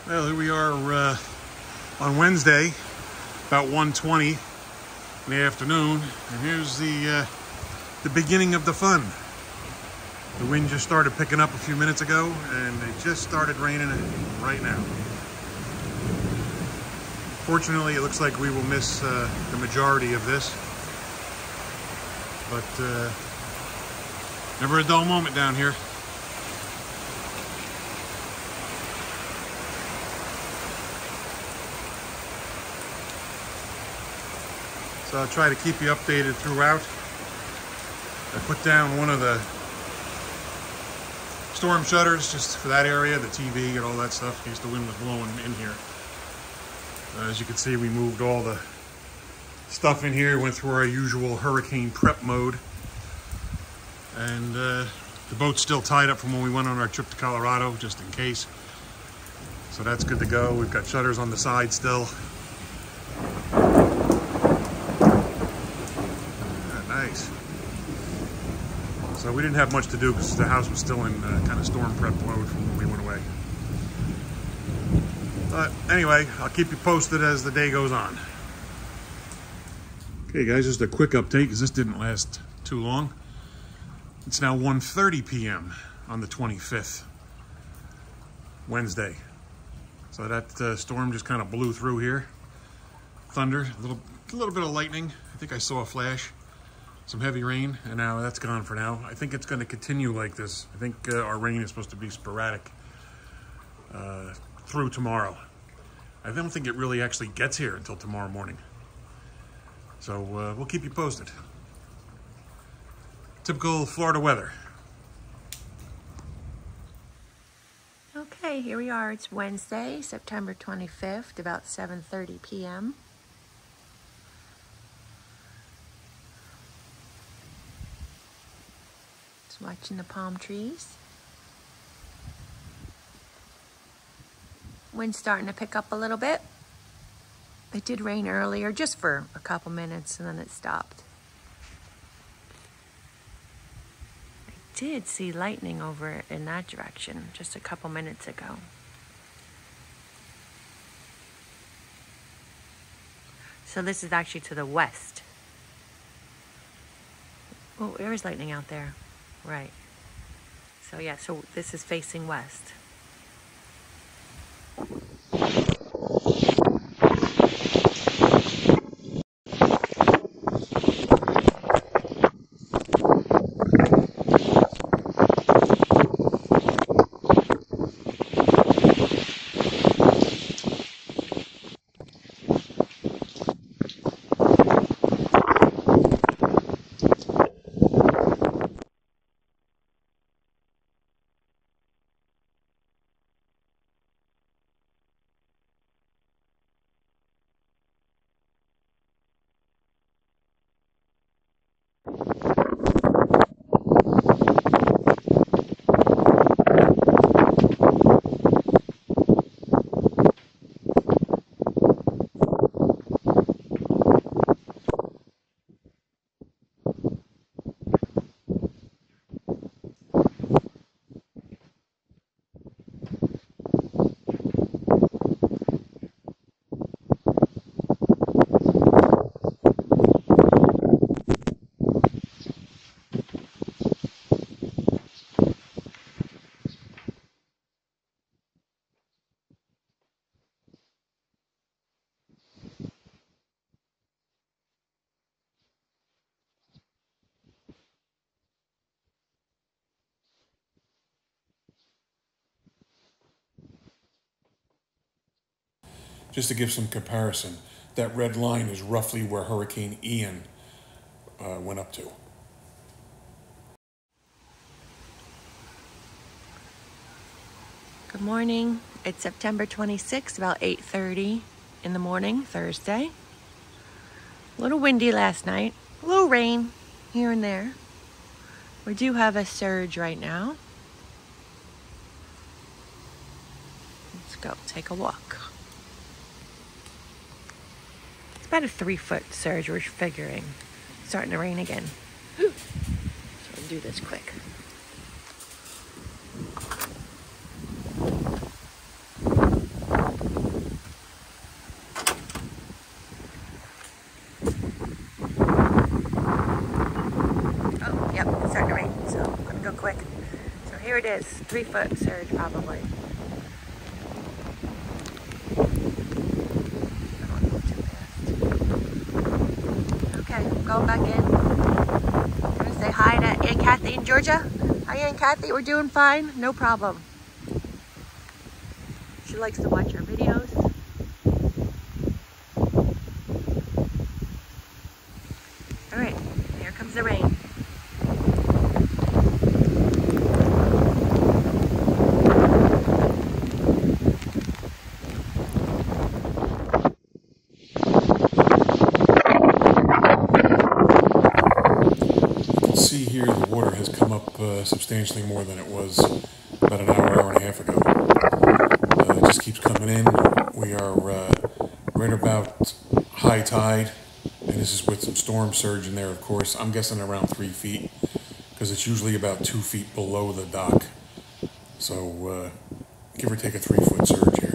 Well, here we are on Wednesday, about 1:20 in the afternoon, and here's the beginning of the fun. The wind just started picking up a few minutes ago, and it just started raining right now. Fortunately, it looks like we will miss the majority of this, but never a dull moment down here. So I'll try to keep you updated throughout. I put down one of the storm shutters just for that area, the TV and all that stuff, in case the wind was blowing in here. As you can see, we moved all the stuff in here, went through our usual hurricane prep mode. And the boat's still tied up from when we went on our trip to Colorado, just in case. So that's good to go. We've got shutters on the side still. Nice. So we didn't have much to do because the house was still in kind of storm prep mode from when we went away. But anyway, I'll keep you posted as the day goes on. Okay guys, just a quick update because this didn't last too long. It's now 1:30 p.m. on the 25th, Wednesday. So that storm just kind of blew through here. Thunder, a little bit of lightning. I think I saw a flash. Some heavy rain, and now that's gone for now. I think it's going to continue like this. I think our rain is supposed to be sporadic through tomorrow. I don't think it really actually gets here until tomorrow morning. So we'll keep you posted. Typical Florida weather. Okay, here we are. It's Wednesday, September 25th, about 7:30 p.m. Watching the palm trees. Wind's starting to pick up a little bit. It did rain earlier, just for a couple minutes, and then it stopped. I did see lightning over in that direction just a couple minutes ago. So this is actually to the west. Oh, there is lightning out there. Right. So yeah, so this is facing west. Just to give some comparison, that red line is roughly where Hurricane Ian went up to. Good morning. It's September 26th, about 8:30 in the morning, Thursday. A little windy last night, a little rain here and there. We do have a surge right now. Let's go take a walk. It's about a 3-foot surge, we're figuring. It's starting to rain again. Whew. So we'll do this quick. Oh, yep, it's starting to rain, so I'm gonna go quick. So here it is, 3-foot surge probably. I don't move too fast. Okay, going back in. I'm gonna say hi to Aunt Kathy in Georgia. Hi, Aunt Kathy, we're doing fine, no problem. She likes to watch our videos. All right, here comes the rain. See here, the water has come up substantially more than it was about an hour and a half ago. It just keeps coming in. We are right about high tide, and this is with some storm surge in there, of course. I'm guessing around 3 feet, because it's usually about 2 feet below the dock. So give or take a 3-foot surge here.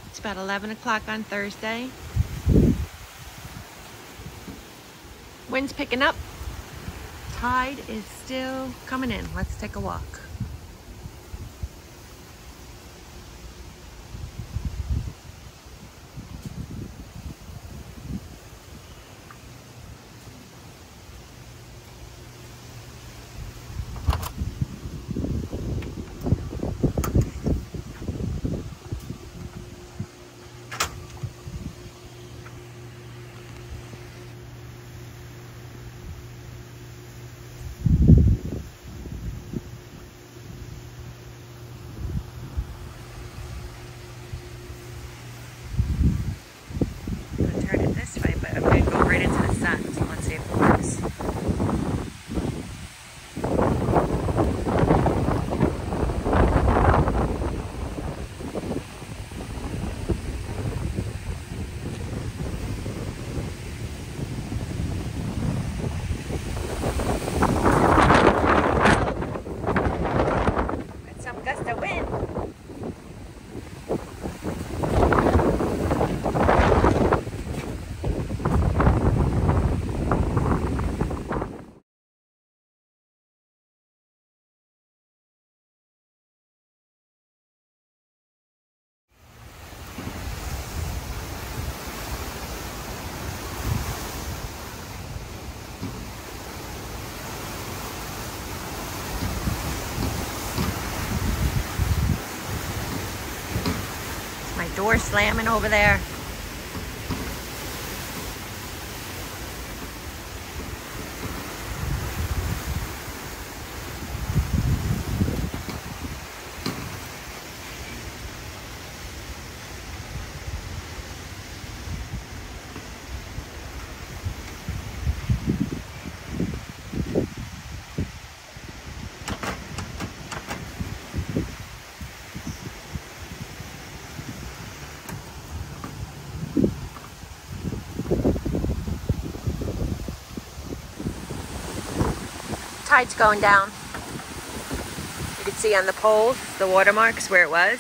It's about 11 o'clock on Thursday. Wind's picking up. Tide is still coming in. Let's take a walk. Door slamming over there. Tide's going down. You can see on the poles the watermarks where it was.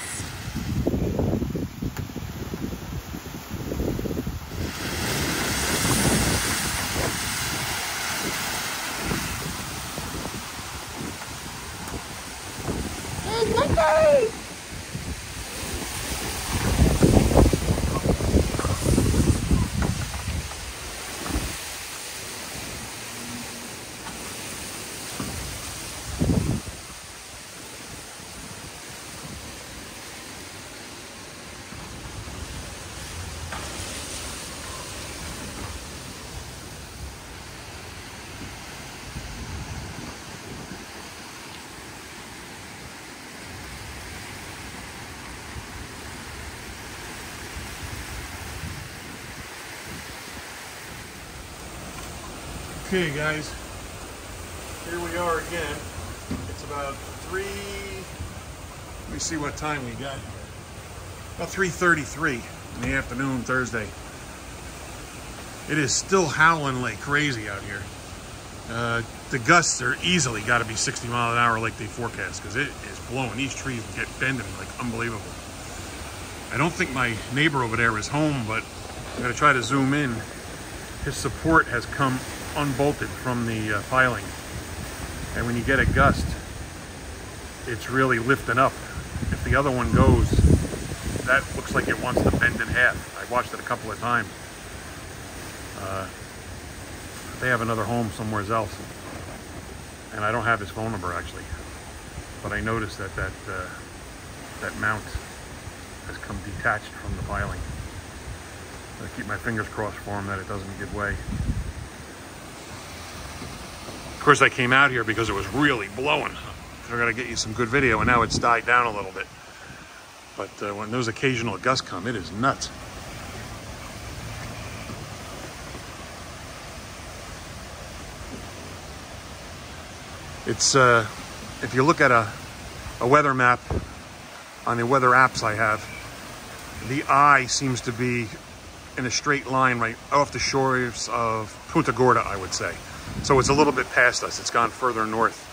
Okay, guys, here we are again. It's about let me see what time we got here. About 3:33 in the afternoon, Thursday. It is still howling like crazy out here. The gusts are easily got to be 60 miles an hour like they forecast, because it is blowing. These trees get bending like unbelievable. I don't think my neighbor over there is home, but I'm going to try to zoom in. His support has come unbolted from the piling, and when you get a gust, it's really lifting up. If the other one goes, that looks like it wants to bend in half. I watched it a couple of times. They have another home somewhere else, and I don't have his phone number actually, but I noticed that that mount has come detached from the piling. I keep my fingers crossed for him that it doesn't give way. Of course, I came out here because it was really blowing. I gotta get you some good video, and now it's died down a little bit. But when those occasional gusts come, it is nuts. It's if you look at a weather map on the weather apps I have, the eye seems to be in a straight line right off the shores of Punta Gorda, I would say. So it's a little bit past us. It's gone further north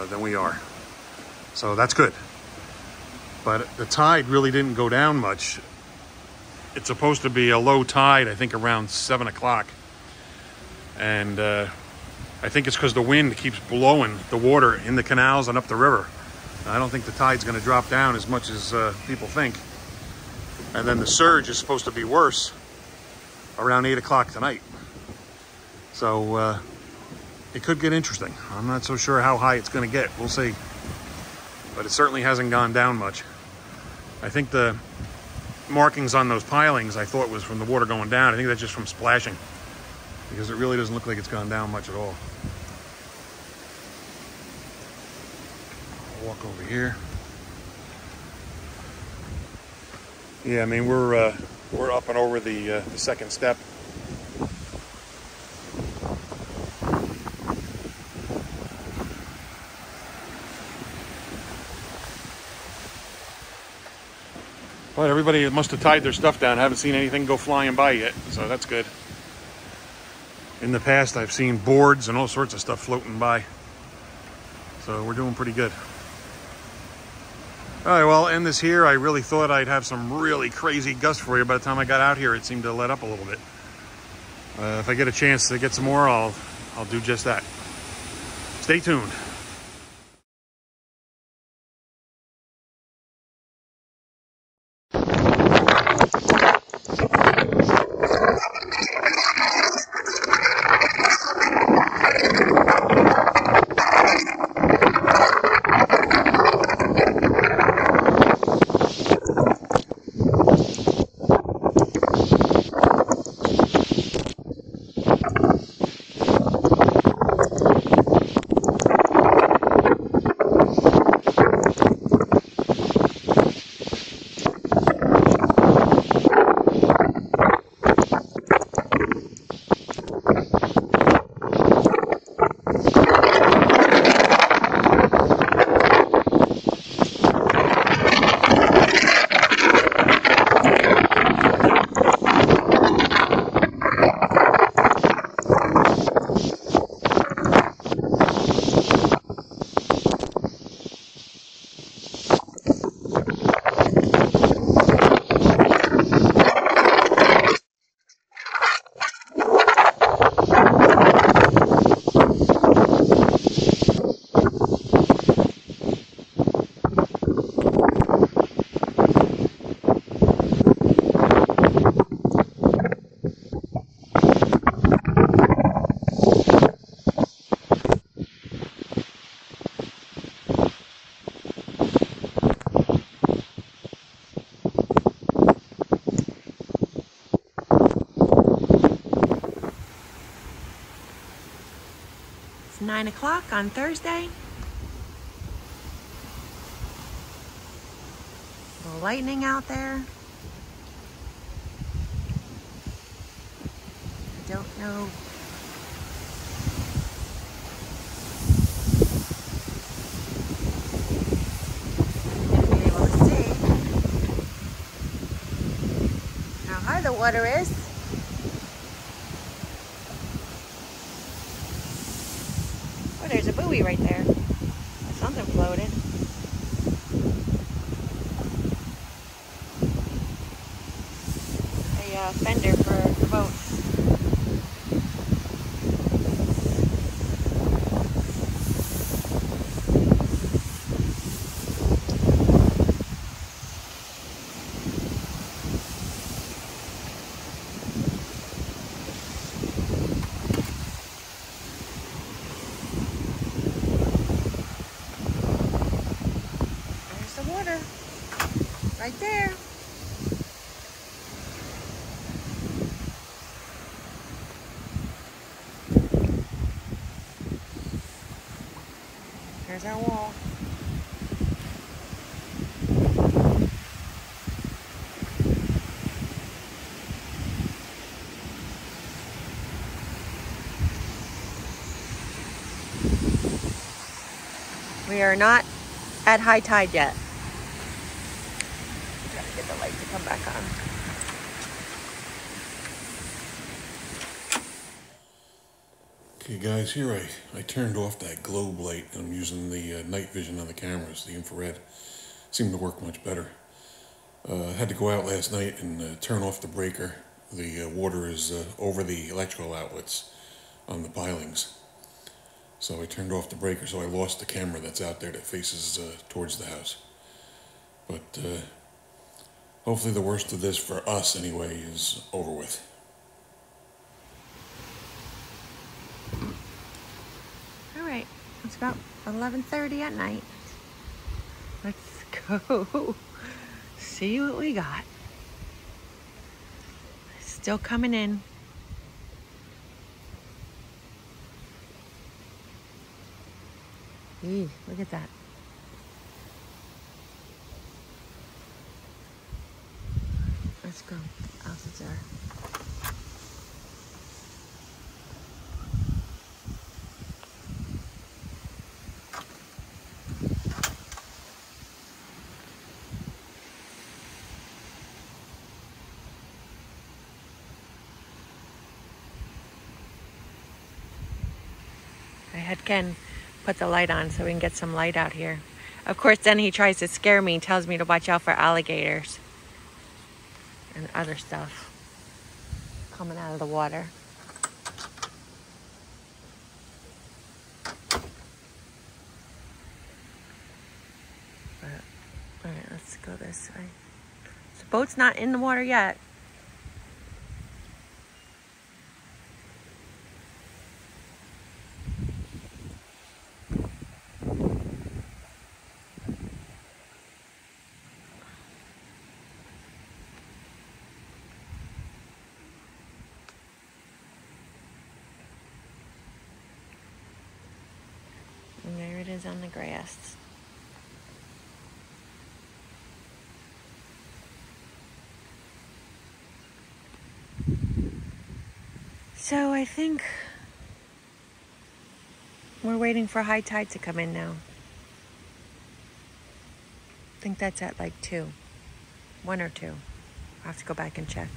than we are. So that's good. But the tide really didn't go down much. It's supposed to be a low tide, I think around 7 o'clock. And I think it's because the wind keeps blowing the water in the canals and up the river. I don't think the tide's going to drop down as much as people think. And then the surge is supposed to be worse around 8 o'clock tonight. So it could get interesting. I'm not so sure how high it's going to get. We'll see. But it certainly hasn't gone down much. I think the markings on those pilings I thought was from the water going down. I think that's just from splashing, because it really doesn't look like it's gone down much at all. I'll walk over here. Yeah, I mean, we're up and over the second step. But everybody must have tied their stuff down. I haven't seen anything go flying by yet, so that's good. In the past, I've seen boards and all sorts of stuff floating by. So we're doing pretty good. All right, well, I'll end this here. I really thought I'd have some really crazy gusts for you. By the time I got out here, it seemed to let up a little bit. If I get a chance to get some more, I'll do just that. Stay tuned. It's 9 o'clock on Thursday. A little lightning out there. I don't know high the water is. Oh, there's a buoy right there. Something floated. A fender for the boats. There's the water. Right there. There's our wall. We are not at high tide yet. Try to get the light to come back on. Okay guys, here I turned off that globe light and I'm using the night vision on the cameras, the infrared. Seemed to work much better. Had to go out last night and turn off the breaker. The water is over the electrical outlets on the pilings. So I turned off the breaker, so I lost the camera that's out there that faces towards the house. But hopefully the worst of this, for us anyway, is over with. All right, it's about 11:30 at night. Let's go see what we got. Still coming in. Eee, look at that. Let's go. Houses are. I had Ken put the light on so we can get some light out here. Of course, then he tries to scare me and tells me to watch out for alligators and other stuff coming out of the water. But, all right, let's go this way. The boat's not in the water yet. And there it is on the grass. So I think we're waiting for high tide to come in now. I think that's at like 2. 1 or 2. I'll have to go back and check.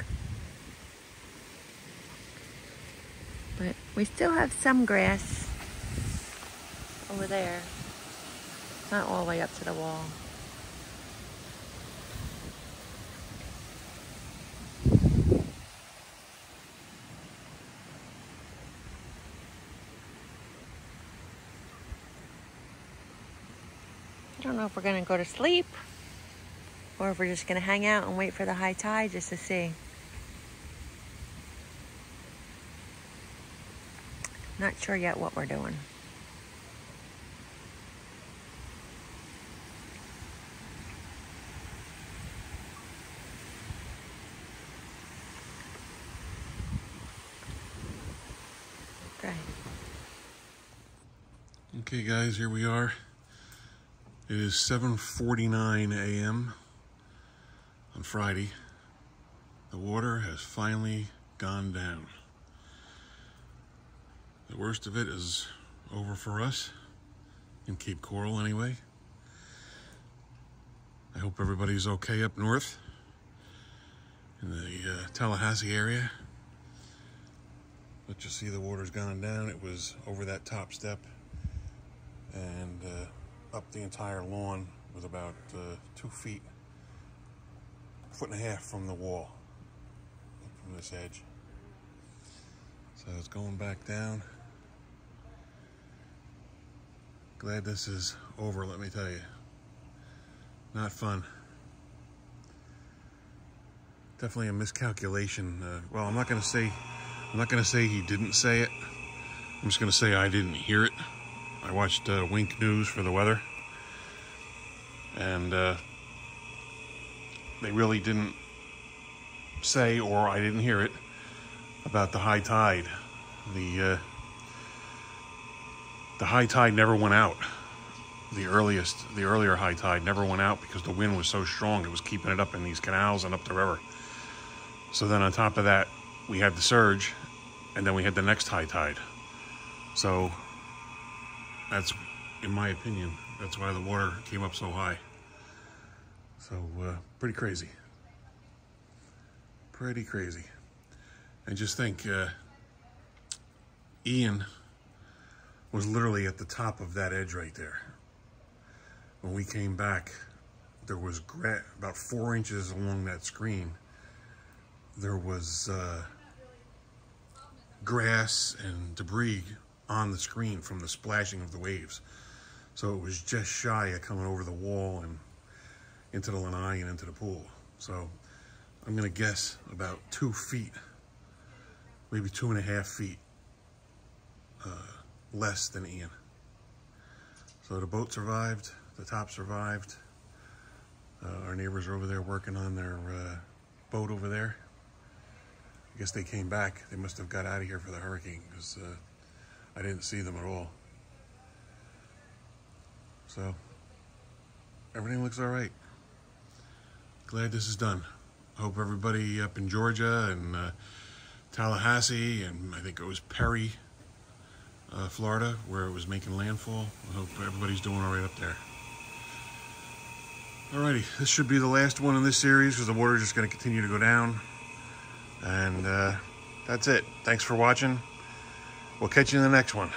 But we still have some grass over there. It's not all the way up to the wall. I don't know if we're gonna go to sleep or if we're just gonna hang out and wait for the high tide just to see. Not sure yet what we're doing. Okay. Okay guys, here we are. It is 7:49 a.m. on Friday. The water has finally gone down. The worst of it is over for us, in Cape Coral anyway. I hope everybody's okay up north. in the Tallahassee area. But you see the water's gone down. It was over that top step and up the entire lawn with about 2 feet, 1.5 feet from the wall, from this edge. So it's going back down. Glad this is over, let me tell you. Not fun. Definitely a miscalculation. Well, I'm not gonna say he didn't say it. I'm just gonna say I didn't hear it. I watched Wink News for the weather, and they really didn't say, or I didn't hear it, about the high tide. The high tide never went out. The earlier high tide never went out because the wind was so strong. It was keeping it up in these canals and up the river. So then on top of that, we had the surge, and then we had the next high tide. So that's, in my opinion, that's why the water came up so high. So pretty crazy. Pretty crazy. And just think, Ian was literally at the top of that edge right there. When we came back, there was about 4 inches along that screen. There was grass and debris on the screen from the splashing of the waves. So it was just shy of coming over the wall and into the lanai and into the pool. So I'm gonna guess about 2 feet, maybe 2.5 feet less than Ian. So the boat survived, the top survived. Our neighbors are over there working on their boat over there. I guess they came back. They must have got out of here for the hurricane because I didn't see them at all. So everything looks all right. Glad this is done. I hope everybody up in Georgia and Tallahassee, and I think it was Perry, Florida, where it was making landfall. I hope everybody's doing all right up there. Alrighty, this should be the last one in this series because the water is just going to continue to go down. And that's it. Thanks for watching. We'll catch you in the next one.